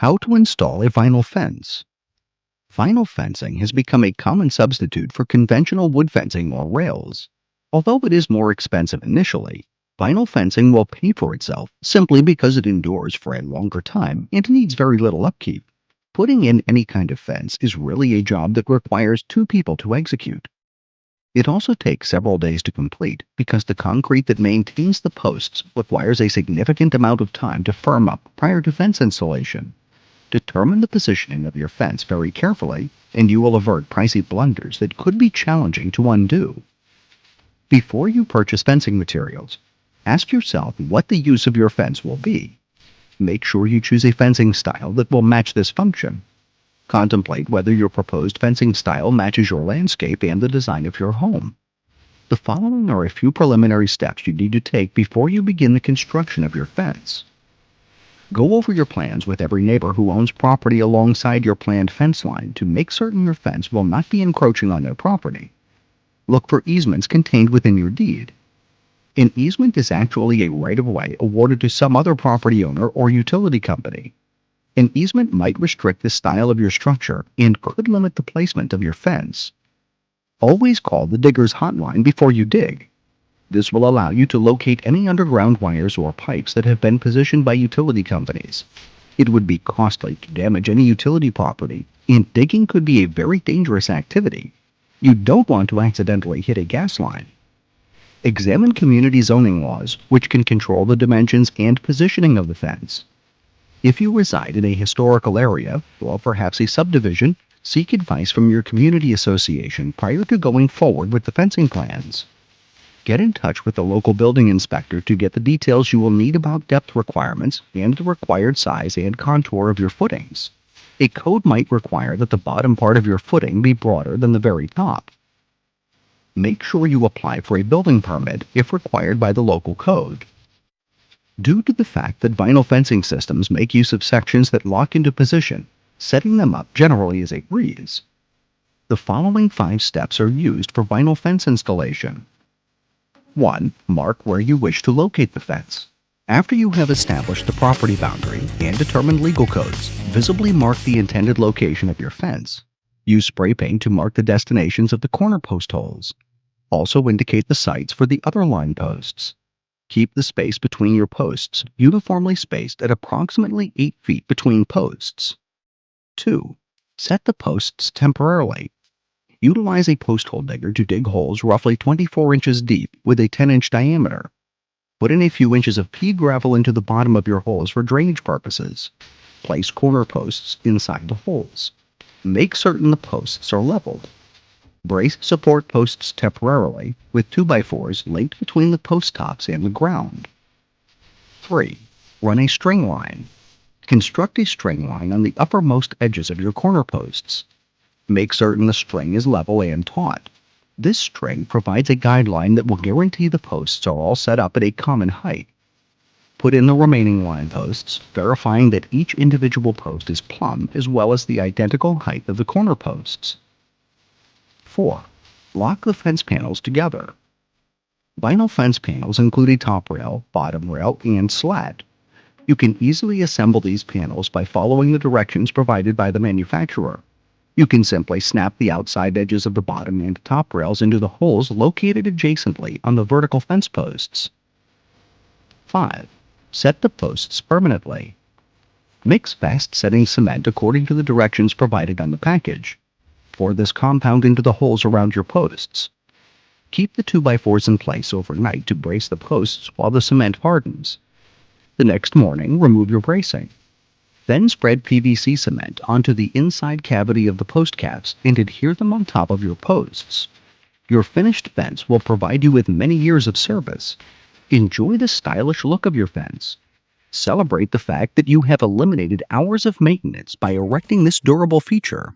How to install a vinyl fence. Vinyl fencing has become a common substitute for conventional wood fencing or rails. Although it is more expensive initially, vinyl fencing will pay for itself simply because it endures for a longer time and needs very little upkeep. Putting in any kind of fence is really a job that requires two people to execute. It also takes several days to complete because the concrete that maintains the posts requires a significant amount of time to firm up prior to fence installation. Determine the positioning of your fence very carefully, and you will avert pricey blunders that could be challenging to undo. Before you purchase fencing materials, ask yourself what the use of your fence will be. Make sure you choose a fencing style that will match this function. Contemplate whether your proposed fencing style matches your landscape and the design of your home. The following are a few preliminary steps you need to take before you begin the construction of your fence. Go over your plans with every neighbor who owns property alongside your planned fence line to make certain your fence will not be encroaching on their property. Look for easements contained within your deed. An easement is actually a right-of-way awarded to some other property owner or utility company. An easement might restrict the style of your structure and could limit the placement of your fence. Always call the digger's hotline before you dig. This will allow you to locate any underground wires or pipes that have been positioned by utility companies. It would be costly to damage any utility property, and digging could be a very dangerous activity. You don't want to accidentally hit a gas line. Examine community zoning laws, which can control the dimensions and positioning of the fence. If you reside in a historical area, or perhaps a subdivision, seek advice from your community association prior to going forward with the fencing plans. Get in touch with the local building inspector to get the details you will need about depth requirements and the required size and contour of your footings. A code might require that the bottom part of your footing be broader than the very top. Make sure you apply for a building permit if required by the local code. Due to the fact that vinyl fencing systems make use of sections that lock into position, setting them up generally is a breeze. The following 5 steps are used for vinyl fence installation. 1. Mark where you wish to locate the fence. After you have established the property boundary and determined legal codes, visibly mark the intended location of your fence. Use spray paint to mark the destinations of the corner post holes. Also indicate the sites for the other line posts. Keep the space between your posts uniformly spaced at approximately 8 feet between posts. 2. Set the posts temporarily. Utilize a post hole digger to dig holes roughly 24 inches deep with a 10-inch diameter. Put in a few inches of pea gravel into the bottom of your holes for drainage purposes. Place corner posts inside the holes. Make certain the posts are leveled. Brace support posts temporarily with 2x4s linked between the post tops and the ground. 3. Run a string line. Construct a string line on the uppermost edges of your corner posts. Make certain the string is level and taut. This string provides a guideline that will guarantee the posts are all set up at a common height. Put in the remaining line posts, verifying that each individual post is plumb as well as the identical height of the corner posts. 4. Lock the fence panels together. Vinyl fence panels include a top rail, bottom rail, and slat. You can easily assemble these panels by following the directions provided by the manufacturer. You can simply snap the outside edges of the bottom and top rails into the holes located adjacently on the vertical fence posts. 5. Set the posts permanently. Mix fast-setting cement according to the directions provided on the package. Pour this compound into the holes around your posts. Keep the 2x4s in place overnight to brace the posts while the cement hardens. The next morning, remove your bracing. Then spread PVC cement onto the inside cavity of the post caps and adhere them on top of your posts. Your finished fence will provide you with many years of service. Enjoy the stylish look of your fence. Celebrate the fact that you have eliminated hours of maintenance by erecting this durable feature.